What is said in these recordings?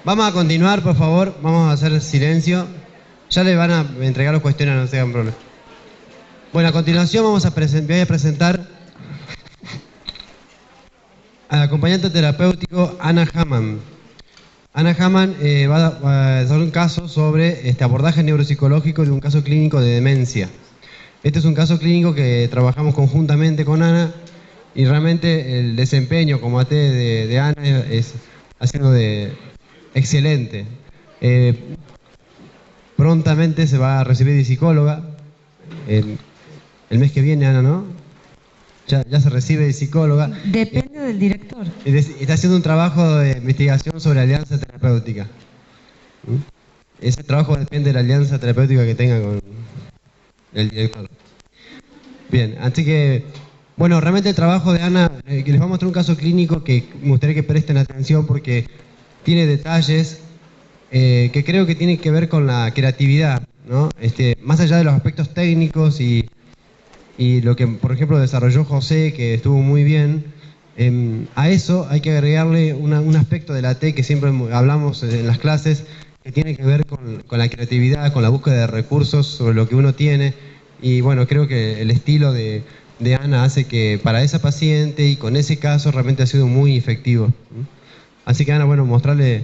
Vamos a continuar, por favor. Vamos a hacer silencio. Ya le van a entregar los cuestionarios, no se hagan problema. Bueno, a continuación voy a presentar al acompañante terapéutico Ana Hamann. Ana Hamann va a dar un caso sobre abordaje neuropsicológico de un caso clínico de demencia. Este es un caso clínico que trabajamos conjuntamente con Ana y realmente el desempeño como AT de Ana ha sido excelente. Prontamente se va a recibir de psicóloga el mes que viene, Ana, ¿no? Ya se recibe de psicóloga. Depende del director. Está haciendo un trabajo de investigación sobre alianza terapéutica. Ese trabajo depende de la alianza terapéutica que tenga con el director. Bien, así que, bueno, realmente el trabajo de Ana, que les voy a mostrar un caso clínico que me gustaría que presten atención porque tiene detalles que creo que tienen que ver con la creatividad, ¿no? Más allá de los aspectos técnicos y lo que, por ejemplo, desarrolló José, que estuvo muy bien, a eso hay que agregarle un aspecto de la T que siempre hablamos en las clases, que tiene que ver con la creatividad, con la búsqueda de recursos sobre lo que uno tiene. Y bueno, creo que el estilo de Ana hace que para esa paciente y con ese caso realmente ha sido muy efectivo. Así que Ana, bueno, mostrarle,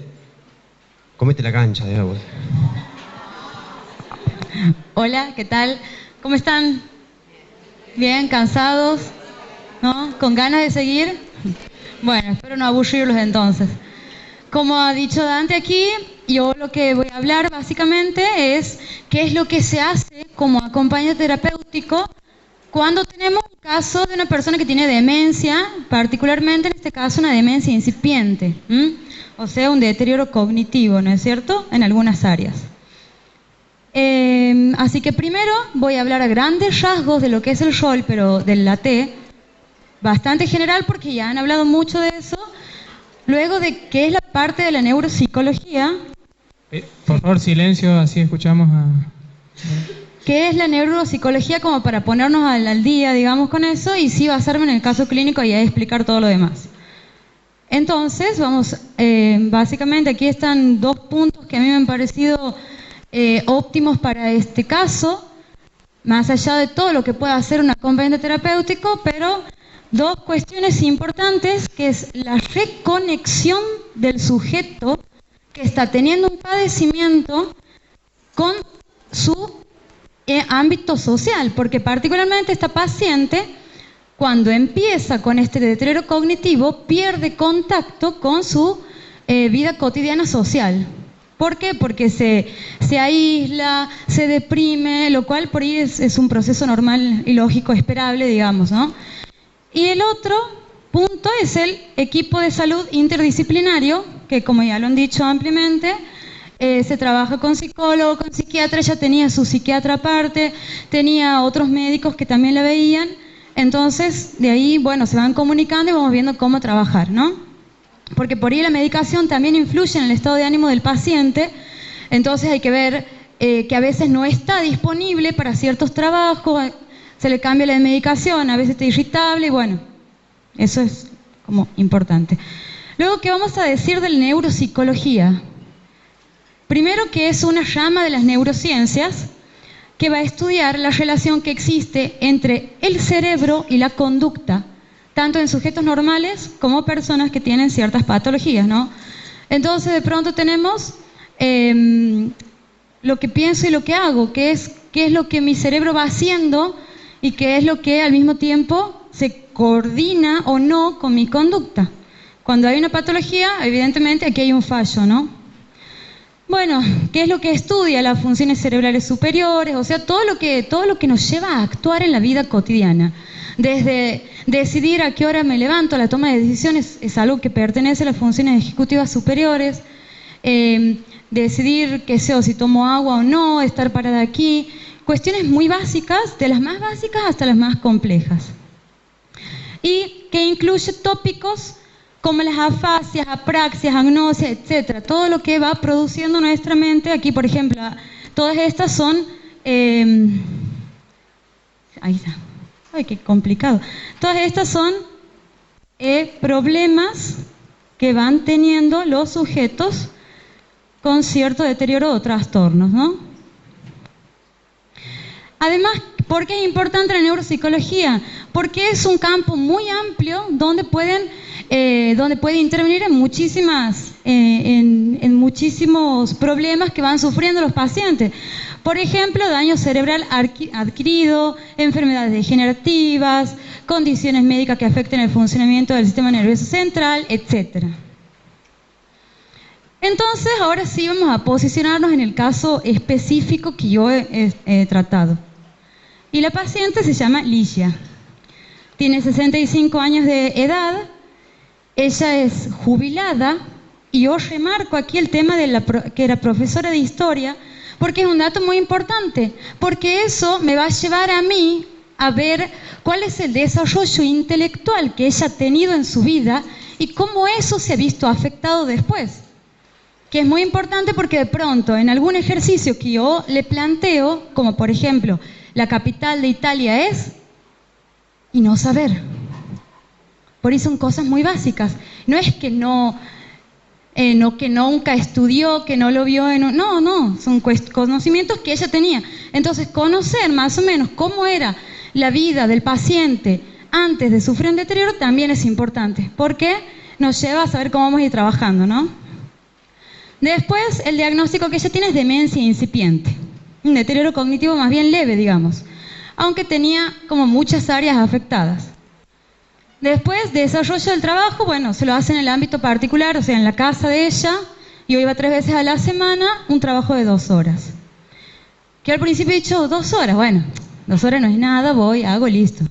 comete la cancha, digamos. Hola, ¿qué tal? ¿Cómo están? ¿Bien? ¿Cansados? ¿No? ¿Con ganas de seguir? Bueno, espero no aburrirlos entonces. Como ha dicho Dante aquí, yo lo que voy a hablar básicamente es qué es lo que se hace como acompañante terapéutico cuando tenemos un caso de una persona que tiene demencia, particularmente en este caso una demencia incipiente, o sea, un deterioro cognitivo, ¿no es cierto?, en algunas áreas. Así que primero voy a hablar a grandes rasgos de lo que es el rol, pero del AT, bastante general porque ya han hablado mucho de eso. Luego de qué es la parte de la neuropsicología. Por favor, silencio, así escuchamos a... ¿Qué es la neuropsicología? Como para ponernos al día, digamos, con eso, y sí basarme en el caso clínico y ahí explicar todo lo demás. Entonces, vamos, básicamente aquí están dos puntos que a mí me han parecido óptimos para este caso, más allá de todo lo que pueda hacer un acompañante terapéutico, pero dos cuestiones importantes, que es la reconexión del sujeto que está teniendo un padecimiento con su ámbito social, porque particularmente esta paciente, cuando empieza con este deterioro cognitivo, pierde contacto con su vida cotidiana social. ¿Por qué? Porque se aísla, se deprime, lo cual por ahí es un proceso normal y lógico, esperable, digamos, ¿no? Y el otro punto es el equipo de salud interdisciplinario, que como ya lo han dicho ampliamente, se trabaja con psicólogo, con psiquiatra, ella tenía su psiquiatra aparte, tenía otros médicos que también la veían, entonces de ahí, bueno, se van comunicando y vamos viendo cómo trabajar, ¿no? Porque por ahí la medicación también influye en el estado de ánimo del paciente, entonces hay que ver que a veces no está disponible para ciertos trabajos, se le cambia la medicación, a veces está irritable y bueno, eso es como importante. Luego, ¿qué vamos a decir de la neuropsicología? Primero, que es una rama de las neurociencias que va a estudiar la relación que existe entre el cerebro y la conducta, tanto en sujetos normales como personas que tienen ciertas patologías, ¿no? Entonces, de pronto tenemos lo que pienso y lo que hago, qué es lo que mi cerebro va haciendo y qué es lo que al mismo tiempo se coordina o no con mi conducta. Cuando hay una patología, evidentemente aquí hay un fallo, ¿no? Bueno, ¿qué es lo que estudia? Las funciones cerebrales superiores, o sea, todo lo que nos lleva a actuar en la vida cotidiana. Desde decidir a qué hora me levanto, la toma de decisiones es algo que pertenece a las funciones ejecutivas superiores. Decidir, qué sé, o si tomo agua o no, estar parada aquí. Cuestiones muy básicas, de las más básicas hasta las más complejas. Y que incluye tópicos como las afasias, apraxias, agnosias, etcétera. Todo lo que va produciendo nuestra mente. Aquí, por ejemplo, todas estas son... ahí está. Ay, qué complicado. Todas estas son problemas que van teniendo los sujetos con cierto deterioro o trastornos, ¿no? Además, ¿por qué es importante la neuropsicología? Porque es un campo muy amplio donde puede intervenir en muchísimos problemas que van sufriendo los pacientes. Por ejemplo, daño cerebral adquirido, enfermedades degenerativas, condiciones médicas que afecten el funcionamiento del sistema nervioso central, etc. Entonces, ahora sí vamos a posicionarnos en el caso específico que yo he tratado. Y la paciente se llama Ligia. Tiene 65 años de edad, ella es jubilada, y yo remarco aquí el tema de que era profesora de historia, porque es un dato muy importante, porque eso me va a llevar a mí a ver cuál es el desarrollo intelectual que ella ha tenido en su vida y cómo eso se ha visto afectado después. Que es muy importante porque de pronto en algún ejercicio que yo le planteo, como por ejemplo, la capital de Italia es, y no saber. Por ahí son cosas muy básicas. No es que que nunca estudió, que no lo vio no, son conocimientos que ella tenía. Entonces, conocer más o menos cómo era la vida del paciente antes de sufrir un deterioro también es importante, porque nos lleva a saber cómo vamos a ir trabajando, ¿no? Después, el diagnóstico que ella tiene es demencia incipiente, un deterioro cognitivo más bien leve, digamos, aunque tenía como muchas áreas afectadas. Después, desarrollo del trabajo, bueno, se lo hace en el ámbito particular, o sea, en la casa de ella. Yo iba 3 veces a la semana, un trabajo de 2 horas. Que al principio he dicho, 2 horas, bueno, 2 horas no es nada, voy, hago, listo.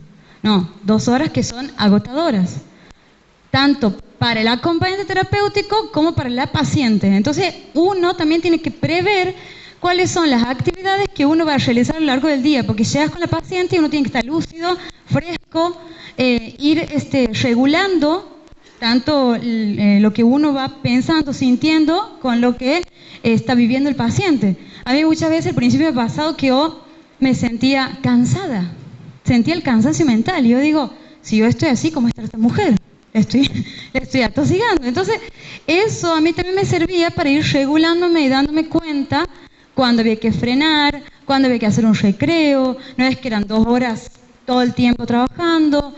No, 2 horas que son agotadoras, tanto para el acompañante terapéutico como para la paciente. Entonces, uno también tiene que prever cuáles son las actividades que uno va a realizar a lo largo del día, porque llegas con la paciente y uno tiene que estar lúcido, fresco, ir regulando tanto lo que uno va pensando, sintiendo, con lo que está viviendo el paciente. A mí muchas veces al principio me ha pasado que yo me sentía cansada, sentía el cansancio mental, y yo digo, si yo estoy así, ¿cómo está esta mujer? Le estoy atosigando. Entonces, eso a mí también me servía para ir regulándome y dándome cuenta cuando había que frenar, cuando había que hacer un recreo, no es que eran 2 horas todo el tiempo trabajando,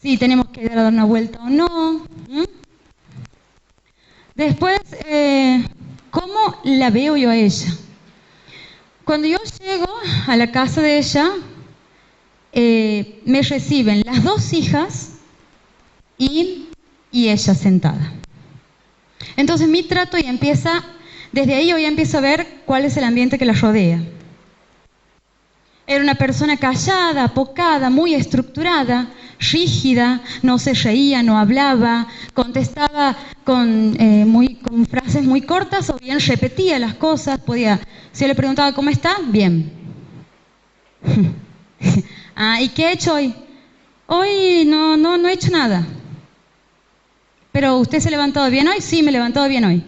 si tenemos que dar una vuelta o no. Después, ¿cómo la veo yo a ella? Cuando yo llego a la casa de ella, me reciben las 2 hijas y ella sentada. Entonces mi trato ya empieza, desde ahí yo ya empiezo a ver cuál es el ambiente que la rodea. Era una persona callada, apocada, muy estructurada, rígida, no se reía, no hablaba, contestaba con frases muy cortas o bien repetía las cosas. Si yo le preguntaba ¿cómo está? Bien. ¿Y qué he hecho hoy? Hoy no he hecho nada. ¿Pero usted se ha levantado bien hoy? Sí, me he levantado bien hoy.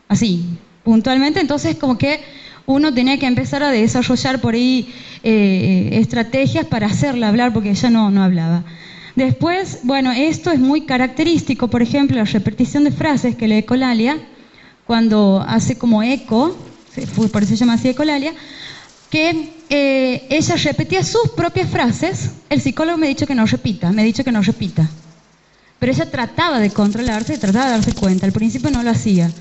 Así, puntualmente. Entonces como que uno tenía que empezar a desarrollar por ahí estrategias para hacerla hablar, porque ella no hablaba. Después, bueno, esto es muy característico, por ejemplo, la repetición de frases que la ecolalia, cuando hace como eco, por eso se llama así ecolalia, que ella repetía sus propias frases. El psicólogo me ha dicho que no repita, pero ella trataba de controlarse, trataba de darse cuenta. Al principio no lo hacía.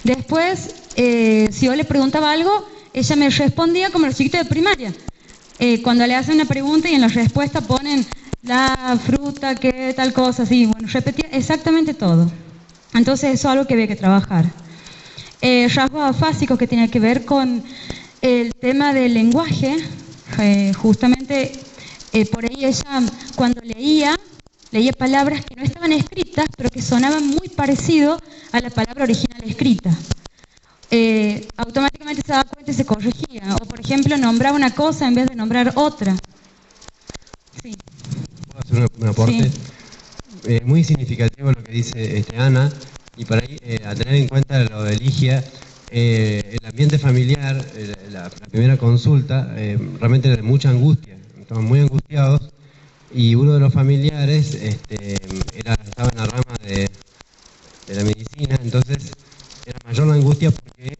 Después, si yo le preguntaba algo, ella me respondía como los chiquitos de primaria. Cuando le hacen una pregunta y en la respuesta ponen la fruta, qué tal cosa, así, bueno, repetía exactamente todo. Entonces eso es algo que había que trabajar. Rasgos afásicos que tienen que ver con el tema del lenguaje. Justamente por ahí ella, cuando leía palabras que no estaban escritas, pero que sonaban muy parecido a la palabra original escrita. Automáticamente se daba cuenta y se corregía. O, por ejemplo, nombraba una cosa en vez de nombrar otra. Sí. ¿Puedo hacer un aporte? Sí. Muy significativo lo que dice Ana, y por ahí, a tener en cuenta lo de Ligia, el ambiente familiar, la primera consulta, realmente era de mucha angustia. Estaban muy angustiados. Y uno de los familiares estaba en la rama de la medicina, entonces era mayor la angustia porque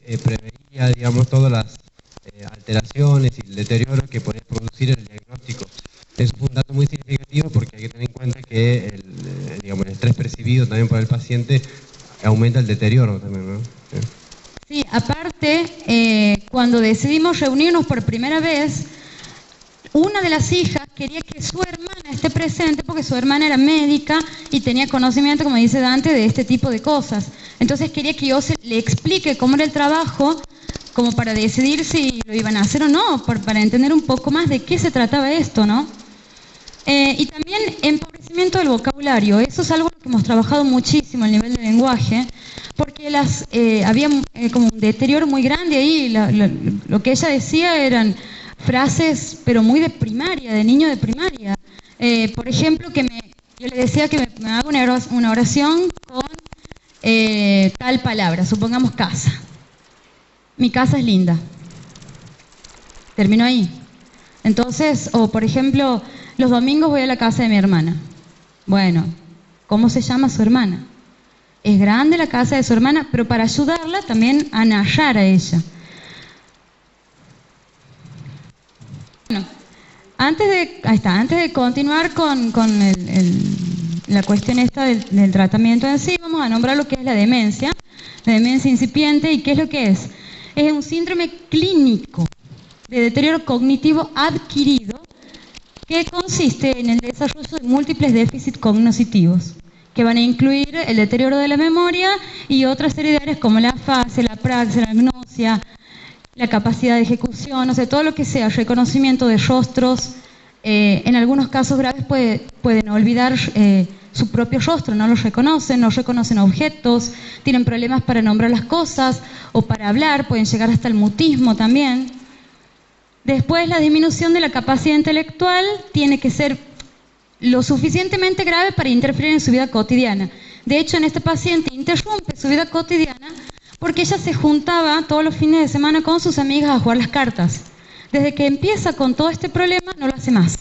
deterioro que podía producir el diagnóstico. Eso fue un dato muy significativo porque hay que tener en cuenta que el estrés percibido también por el paciente aumenta el deterioro también, ¿no? Sí, aparte, cuando decidimos reunirnos por primera vez, una de las hijas quería que su hermana esté presente porque su hermana era médica y tenía conocimiento, como dice Dante, de este tipo de cosas. Entonces quería que yo le explique cómo era el trabajo, como para decidir si lo iban a hacer o no, para entender un poco más de qué se trataba esto, ¿no? Y también empobrecimiento del vocabulario. Eso es algo que hemos trabajado muchísimo, el nivel de lenguaje, porque había como un deterioro muy grande ahí. Lo que ella decía eran frases, pero muy de primaria, de niño de primaria. Por ejemplo, yo le decía que me haga una oración con tal palabra, supongamos casa. Mi casa es linda. Terminó ahí. Entonces, o por ejemplo, los domingos voy a la casa de mi hermana. Bueno, ¿cómo se llama su hermana? Es grande la casa de su hermana, pero para ayudarla también a narrar a ella. Bueno, antes de continuar con la cuestión esta del tratamiento en sí, vamos a nombrar lo que es la demencia incipiente. ¿Y qué es lo que es? Es un síndrome clínico de deterioro cognitivo adquirido que consiste en el desarrollo de múltiples déficits cognitivos, que van a incluir el deterioro de la memoria y otra serie de áreas como la afasia, la praxia, la agnosia, la capacidad de ejecución, o sea, todo lo que sea reconocimiento de rostros. En algunos casos graves pueden olvidar su propio rostro, no reconocen objetos, tienen problemas para nombrar las cosas o para hablar, pueden llegar hasta el mutismo también. Después, la disminución de la capacidad intelectual tiene que ser lo suficientemente grave para interferir en su vida cotidiana. De hecho, en este paciente interrumpe su vida cotidiana porque ella se juntaba todos los fines de semana con sus amigas a jugar las cartas. Desde que empieza con todo este problema, no lo hace más.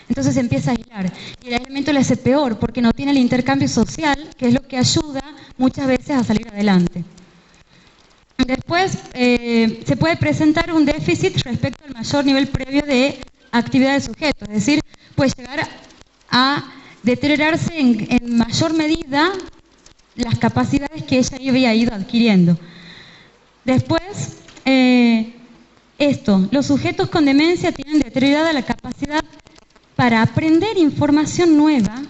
Entonces se empieza a aislar. Y el aislamiento le hace peor porque no tiene el intercambio social, que es lo que ayuda muchas veces a salir adelante. Después se puede presentar un déficit respecto al mayor nivel previo de actividad del sujeto. Es decir, puede llegar a deteriorarse en mayor medida las capacidades que ella había ido adquiriendo. Después, los sujetos con demencia tienen deteriorada la capacidad para aprender información nueva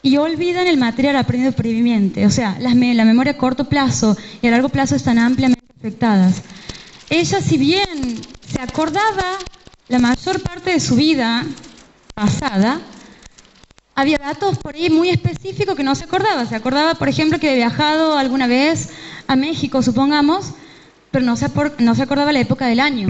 y olvidan el material aprendido previamente. O sea, la memoria a corto plazo y a largo plazo están ampliamente afectadas. Ella, si bien se acordaba la mayor parte de su vida pasada, había datos por ahí muy específicos que no se acordaba. Se acordaba, por ejemplo, que había viajado alguna vez a México, supongamos, pero no se acordaba la época del año.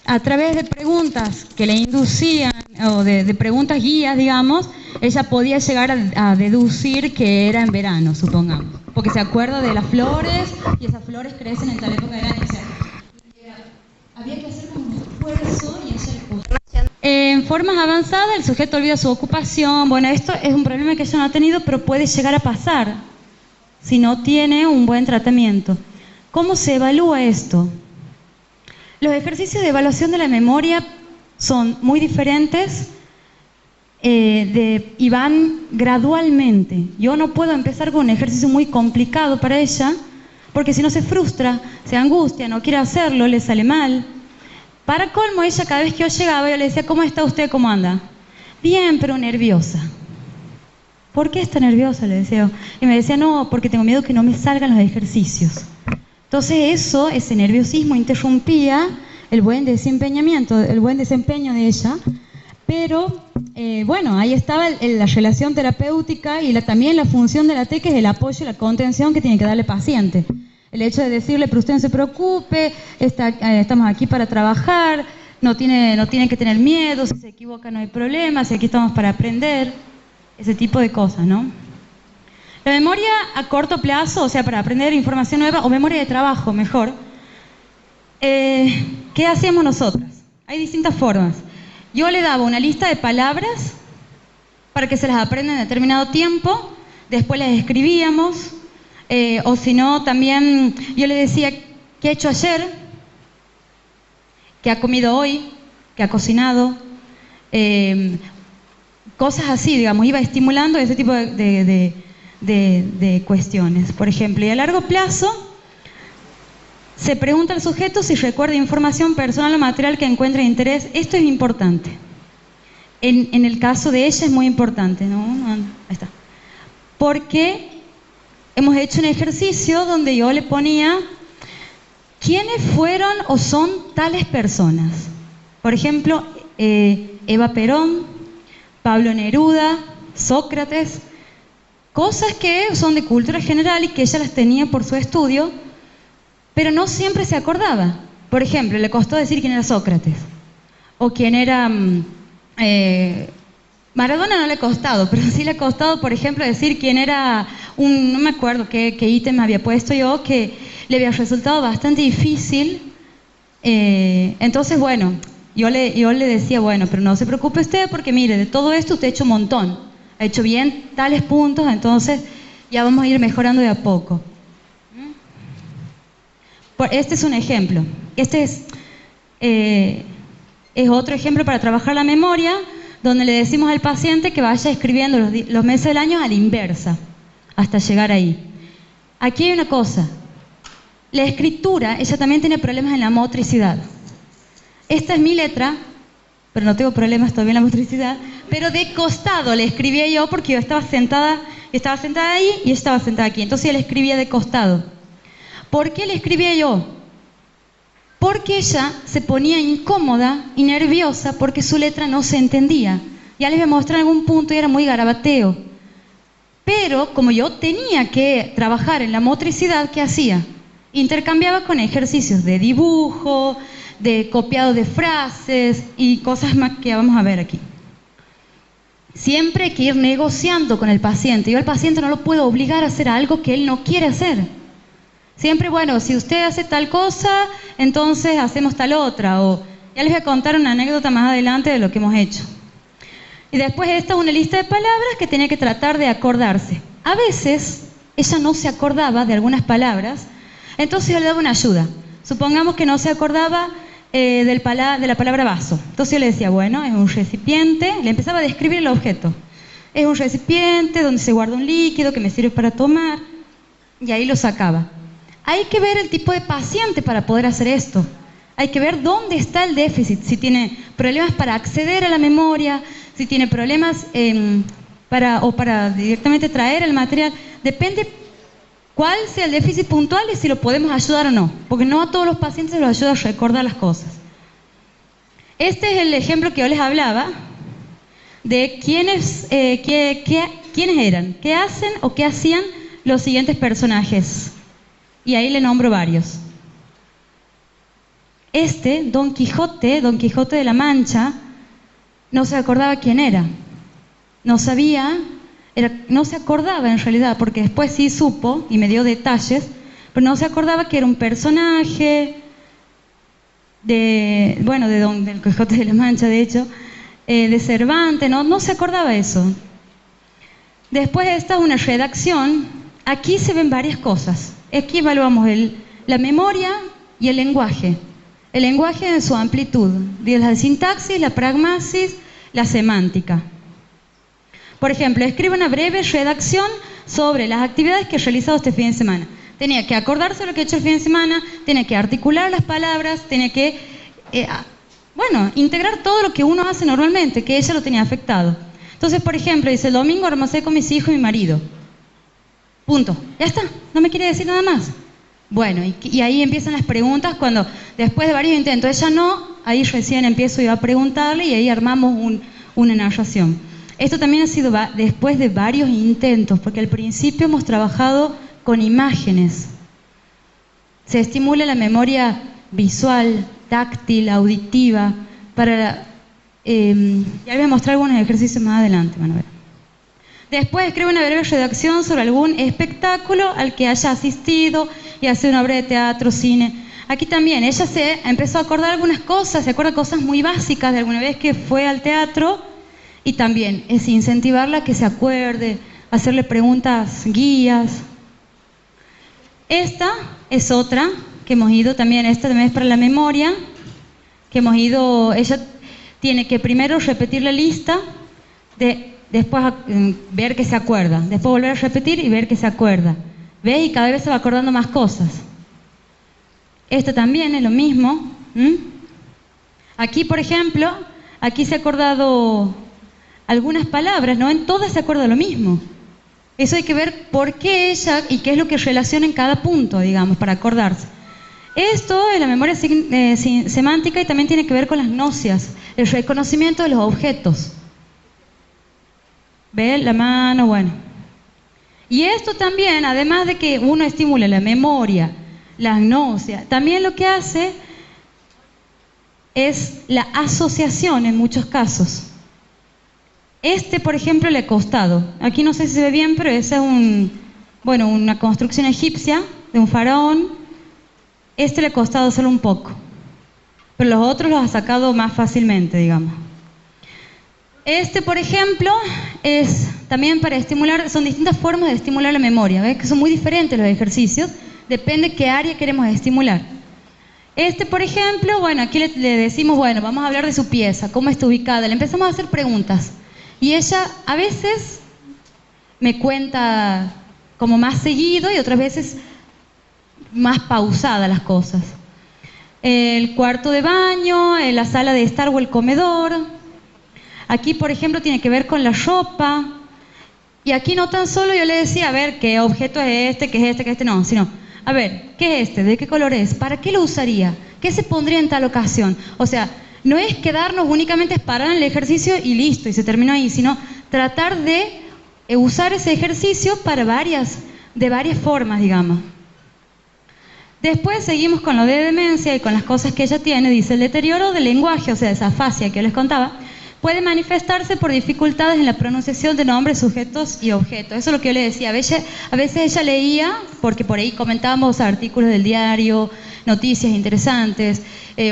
A través de preguntas que le inducían, o de preguntas guías, digamos, ella podía llegar a deducir que era en verano, supongamos. Porque se acuerda de las flores, y esas flores crecen en tal época del año. O sea, había que hacer como un esfuerzo y hacer cosas. En formas avanzadas, el sujeto olvida su ocupación. Bueno, esto es un problema que ella no ha tenido, pero puede llegar a pasar si no tiene un buen tratamiento. ¿Cómo se evalúa esto? Los ejercicios de evaluación de la memoria son muy diferentes y van gradualmente. Yo no puedo empezar con un ejercicio muy complicado para ella, porque si no se frustra, se angustia, no quiere hacerlo, le sale mal. Para colmo, ella cada vez que yo llegaba, yo le decía, ¿cómo está usted? ¿Cómo anda? Bien, pero nerviosa. ¿Por qué está nerviosa? Le decía yo. Y me decía, no, porque tengo miedo que no me salgan los ejercicios. Entonces ese nerviosismo interrumpía el buen desempeño de ella, pero bueno, ahí estaba la relación terapéutica y también la función de la T, que es el apoyo y la contención que tiene que darle el paciente. El hecho de decirle, pero usted no se preocupe, estamos aquí para trabajar, no tiene que tener miedo, si se equivoca no hay problema, si aquí estamos para aprender, ese tipo de cosas, ¿no? La memoria a corto plazo, o sea, para aprender información nueva, o memoria de trabajo, mejor. ¿Qué hacíamos nosotras? Hay distintas formas. Yo le daba una lista de palabras para que se las aprenda en determinado tiempo, después las escribíamos, o si no, también yo le decía, ¿qué he hecho ayer? qué ha comido hoy, qué ha cocinado, cosas así, digamos, iba estimulando ese tipo de cuestiones. Por ejemplo, y a largo plazo se pregunta al sujeto si recuerda información personal o material que encuentre interés. Esto es importante. En el caso de ella es muy importante, ¿no? Ahí está. Porque hemos hecho un ejercicio donde yo le ponía quiénes fueron o son tales personas. Por ejemplo, Eva Perón, Pablo Neruda, Sócrates, cosas que son de cultura general y que ella las tenía por su estudio, pero no siempre se acordaba. Por ejemplo, le costó decir quién era Sócrates o quién era... Maradona no le ha costado, pero sí le ha costado, por ejemplo, decir quién era no me acuerdo qué ítem había puesto yo, que le había resultado bastante difícil. Entonces, bueno, yo le decía, bueno, pero no se preocupe usted porque mire, de todo esto usted ha hecho un montón, ha hecho bien tales puntos, entonces ya vamos a ir mejorando de a poco. Este es un ejemplo. Este es otro ejemplo para trabajar la memoria, donde le decimos al paciente que vaya escribiendo los meses del año a la inversa, hasta llegar ahí. Aquí hay una cosa. La escritura, ella también tiene problemas en la motricidad. Esta es mi letra, pero no tengo problemas todavía en la motricidad, pero de costado le escribía yo porque yo estaba sentada ahí y estaba sentada aquí. Entonces yo le escribía de costado. ¿Por qué le escribía yo? Porque ella se ponía incómoda y nerviosa porque su letra no se entendía. Ya les voy a mostrar algún punto y era muy garabateo. Pero como yo tenía que trabajar en la motricidad, ¿qué hacía? Intercambiaba con ejercicios de dibujo, de copiado de frases y cosas más que vamos a ver aquí. Siempre hay que ir negociando con el paciente. Yo al paciente no lo puedo obligar a hacer algo que él no quiere hacer. Siempre, bueno, si usted hace tal cosa, entonces hacemos tal otra. O ya les voy a contar una anécdota más adelante de lo que hemos hecho. Y después esta es una lista de palabras que tenía que tratar de acordarse. A veces ella no se acordaba de algunas palabras, entonces yo le daba una ayuda. Supongamos que no se acordaba de la palabra vaso. Entonces yo le decía, bueno, es un recipiente, le empezaba a describir el objeto. Es un recipiente donde se guarda un líquido que me sirve para tomar, y ahí lo sacaba. Hay que ver el tipo de paciente para poder hacer esto. Hay que ver dónde está el déficit, si tiene problemas para acceder a la memoria, si tiene problemas para directamente traer el material. Depende cuál sea el déficit puntual y si lo podemos ayudar o no, porque no a todos los pacientes se los ayuda a recordar las cosas. Este es el ejemplo que yo les hablaba de quiénes eran, qué hacen o qué hacían los siguientes personajes. Y ahí le nombro varios. Don Quijote de la Mancha, no se acordaba quién era. No se acordaba en realidad, porque después sí supo y me dio detalles, pero no se acordaba que era un personaje del Quijote de la Mancha, de hecho, de Cervantes, no se acordaba eso. Después esta es una redacción. Aquí se ven varias cosas. Aquí evaluamos la memoria y el lenguaje. El lenguaje en su amplitud, la sintaxis, la pragmasis, la semántica. Por ejemplo, escribe una breve redacción sobre las actividades que he realizado este fin de semana. Tenía que acordarse de lo que he hecho el fin de semana, tenía que articular las palabras, tenía que, integrar todo lo que uno hace normalmente, que ella lo tenía afectado. Entonces, por ejemplo, dice, el domingo almorcé con mis hijos y mi marido. Punto. Ya está, no me quiere decir nada más. Bueno, y ahí empiezan las preguntas cuando, después de varios intentos, ella no, ahí recién empiezo yo a preguntarle y ahí armamos una narración. Esto también ha sido después de varios intentos, porque al principio hemos trabajado con imágenes. Se estimula la memoria visual, táctil, auditiva, ya les voy a mostrar algunos ejercicios más adelante, van a ver. Después escribe una breve redacción sobre algún espectáculo al que haya asistido, y hace una obra de teatro, cine. Aquí también, ella se empezó a acordar algunas cosas, se acuerda cosas muy básicas de alguna vez que fue al teatro, y también es incentivarla a que se acuerde, hacerle preguntas guías. Esta es otra que hemos ido también, esta también es para la memoria. que hemos ido, ella tiene que primero repetir la lista, después ver que se acuerda, después volver a repetir y ver que se acuerda. ¿Ves? Y cada vez se va acordando más cosas. Esto también es lo mismo. Aquí, por ejemplo, aquí se ha acordado algunas palabras, ¿no? En todas se acuerda lo mismo. Eso hay que ver por qué ella y qué es lo que relaciona en cada punto, digamos, para acordarse. Esto es la memoria semántica y también tiene que ver con las gnosias, el reconocimiento de los objetos. ¿Ve? La mano, bueno. Y esto también, además de que uno estimula la memoria, la gnosia, también lo que hace es la asociación en muchos casos. Por ejemplo, le ha costado. Aquí no sé si se ve bien, pero esa es una construcción egipcia de un faraón. Le ha costado solo un poco, pero los otros los ha sacado más fácilmente, digamos. Por ejemplo, es también para estimular, son distintas formas de estimular la memoria, ¿ves? Que son muy diferentes los ejercicios, depende qué área queremos estimular. Por ejemplo, bueno, aquí le decimos, bueno, vamos a hablar de su pieza, cómo está ubicada, le empezamos a hacer preguntas. Y ella a veces me cuenta como más seguido y otras veces más pausada las cosas. El cuarto de baño, la sala de estar o el comedor. Aquí, por ejemplo, tiene que ver con la ropa. Y aquí no tan solo yo le decía, a ver, ¿qué objeto es este, qué es este, qué es este? No, sino, a ver, ¿qué es este? ¿De qué color es? ¿Para qué lo usaría? ¿Qué se pondría en tal ocasión? O sea, no es quedarnos únicamente parar en el ejercicio y listo, y se terminó ahí, sino tratar de usar ese ejercicio para de varias formas, digamos. Después seguimos con lo de demencia y con las cosas que ella tiene. Dice, el deterioro del lenguaje, o sea, esa afasia que yo les contaba, puede manifestarse por dificultades en la pronunciación de nombres, sujetos y objetos. Eso es lo que yo le decía. A veces ella leía, porque por ahí comentábamos artículos del diario, noticias interesantes,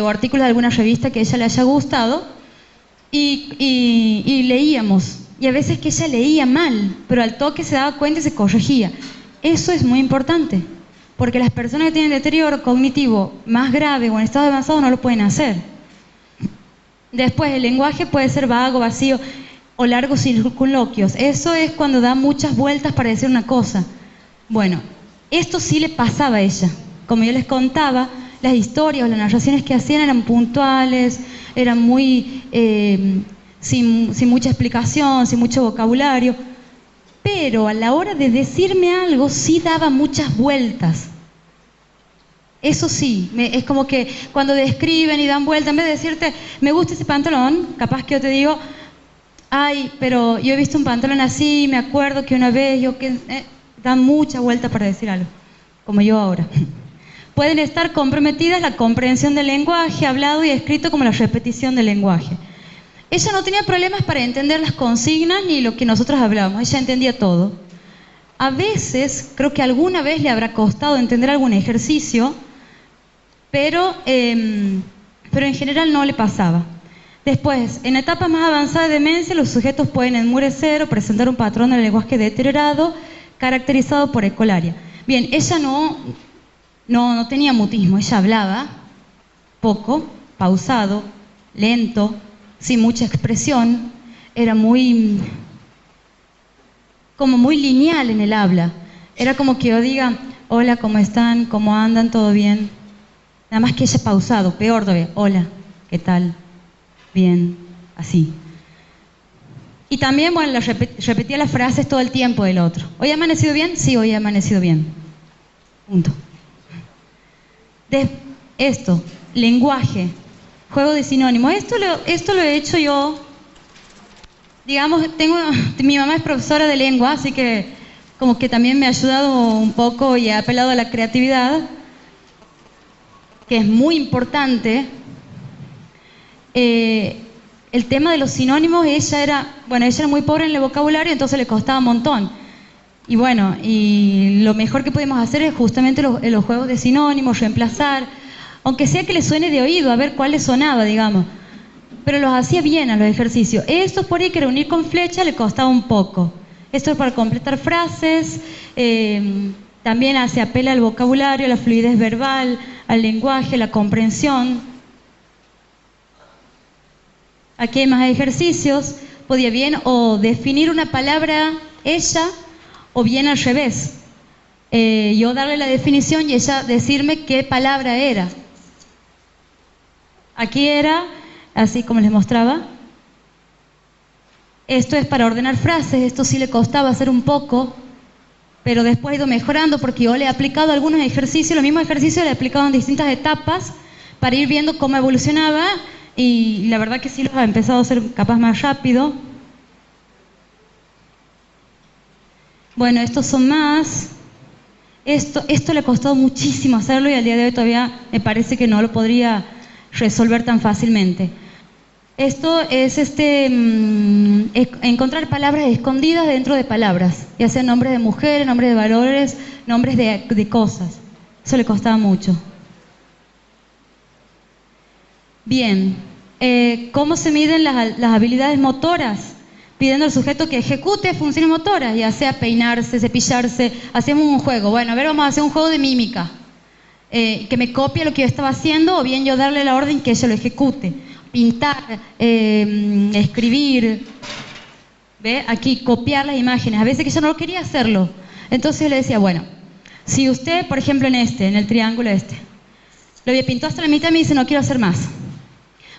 o artículos de alguna revista que a ella le haya gustado, y leíamos. Y a veces que ella leía mal, pero al toque se daba cuenta y se corregía. Eso es muy importante, porque las personas que tienen deterioro cognitivo más grave o en estado avanzado no lo pueden hacer. Después, el lenguaje puede ser vago, vacío o largos circunloquios. Eso es cuando da muchas vueltas para decir una cosa. Bueno, esto sí le pasaba a ella. Como yo les contaba, las historias o las narraciones que hacían eran puntuales, eran muy sin mucha explicación, sin mucho vocabulario. Pero a la hora de decirme algo sí daba muchas vueltas. Eso sí, es como que cuando describen y dan vueltas, en vez de decirte, me gusta ese pantalón, capaz que yo te digo, ay, pero yo he visto un pantalón así, me acuerdo que una vez dan mucha vuelta para decir algo, como yo ahora. Pueden estar comprometidas la comprensión del lenguaje hablado y escrito como la repetición del lenguaje. Ella no tenía problemas para entender las consignas ni lo que nosotros hablábamos, ella entendía todo. A veces, creo que alguna vez le habrá costado entender algún ejercicio, pero en general no le pasaba. Después, en etapas más avanzadas de demencia, los sujetos pueden enmurecer o presentar un patrón del lenguaje deteriorado caracterizado por ecolalia. Bien, ella no tenía mutismo, ella hablaba poco, pausado, lento, sin mucha expresión, era muy lineal en el habla. Era como que yo diga, hola, ¿cómo están? ¿Cómo andan? ¿Todo bien? Nada más que ella pausado, peor todavía, hola, ¿qué tal? Bien, así. Y también, bueno, repetía las frases todo el tiempo del otro. ¿Hoy ha amanecido bien? Sí, hoy ha amanecido bien. Punto. Esto, lenguaje, juego de sinónimos. Esto lo he hecho yo. Digamos, mi mamá es profesora de lengua, así que como que también me ha ayudado un poco y ha apelado a la creatividad, que es muy importante. El tema de los sinónimos, ella era muy pobre en el vocabulario, entonces le costaba un montón. Y bueno, y lo mejor que podemos hacer es justamente los juegos de sinónimos, reemplazar, aunque sea que le suene de oído, a ver cuál le sonaba, digamos. Pero los hacía bien a los ejercicios. Esto por ahí que era unir con flecha le costaba un poco. Esto es para completar frases, también se apela al vocabulario, a la fluidez verbal, al lenguaje, la comprensión. Aquí hay más ejercicios. Podía bien o definir una palabra ella o bien al revés. Yo darle la definición y ella decirme qué palabra era. Aquí era, así como les mostraba. Esto es para ordenar frases, esto sí le costaba hacer un poco, pero después ha ido mejorando porque yo le he aplicado algunos ejercicios, los mismos ejercicios le he aplicado en distintas etapas para ir viendo cómo evolucionaba y la verdad que sí los ha empezado a hacer capaz más rápido. Bueno, estos son más. Esto le ha costado muchísimo hacerlo y al día de hoy todavía me parece que no lo podría resolver tan fácilmente. Esto es encontrar palabras escondidas dentro de palabras, ya sean nombres de mujeres, nombres de valores, nombres de cosas. Eso le costaba mucho. Bien, ¿cómo se miden las habilidades motoras? Pidiendo al sujeto que ejecute funciones motoras, ya sea peinarse, cepillarse. Hacemos un juego. Bueno, a ver, vamos a hacer un juego de mímica. Que me copie lo que yo estaba haciendo o bien yo darle la orden que ella lo ejecute. Pintar, escribir, ¿ve? Aquí copiar las imágenes. A veces que yo no quería hacerlo. Entonces yo le decía, bueno, si usted, por ejemplo, en el triángulo lo había pintado hasta la mitad y me dice, no quiero hacer más.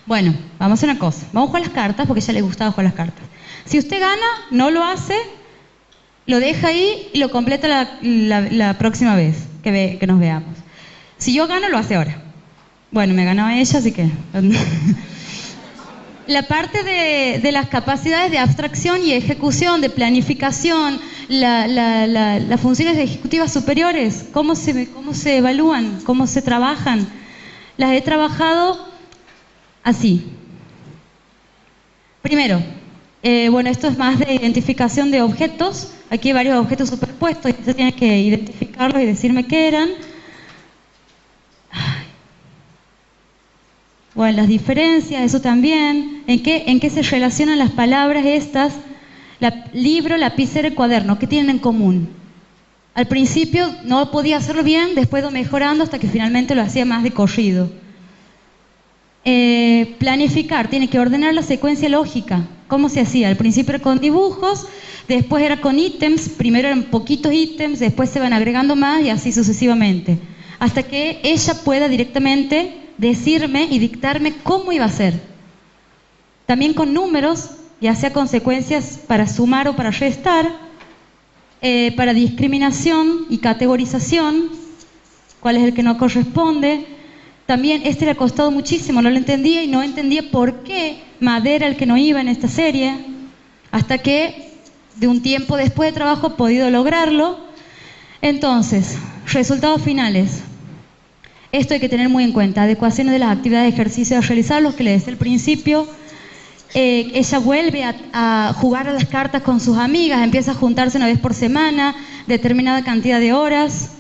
Bueno, vamos a hacer una cosa. Vamos a jugar las cartas porque a ella le gustaba jugar las cartas. Si usted gana, no lo hace, lo deja ahí y lo completa la próxima vez que nos veamos. Si yo gano, lo hace ahora. Bueno, me ganaba ella, así que... La parte de las capacidades de abstracción y ejecución, de planificación, las funciones ejecutivas superiores, cómo se evalúan, cómo se trabajan, las he trabajado así. Primero, bueno, esto es más de identificación de objetos. Aquí hay varios objetos superpuestos y usted tiene que identificarlos y decirme qué eran. Bueno, las diferencias, eso también. ¿En qué se relacionan las palabras estas? Libro, lapicera y cuaderno, ¿qué tienen en común? Al principio no podía hacerlo bien, después iba mejorando hasta que finalmente lo hacía más de corrido. Planificar, tiene que ordenar la secuencia lógica. ¿Cómo se hacía? Al principio era con dibujos, después era con ítems, primero eran poquitos ítems, después se van agregando más y así sucesivamente. Hasta que ella pueda directamente decirme y dictarme cómo iba a ser. También con números, ya sea consecuencias para sumar o para restar, para discriminación y categorización, cuál es el que no corresponde. También le ha costado muchísimo, no lo entendía y no entendía por qué Madera el que no iba en esta serie, hasta que de un tiempo después de trabajo he podido lograrlo. Entonces, resultados finales. Esto hay que tener muy en cuenta. Adecuaciones de las actividades de ejercicio a realizar, los que le decía al principio. Ella vuelve a jugar a las cartas con sus amigas, empieza a juntarse una vez por semana, determinada cantidad de horas.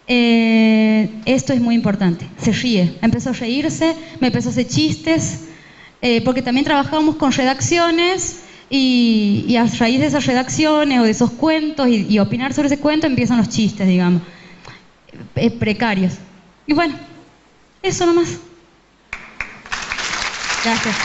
Esto es muy importante. Se ríe. Empezó a reírse, me empezó a hacer chistes, porque también trabajábamos con redacciones y a raíz de esas redacciones o de esos cuentos y opinar sobre ese cuento empiezan los chistes, digamos, precarios. Y bueno, eso nomás. Gracias.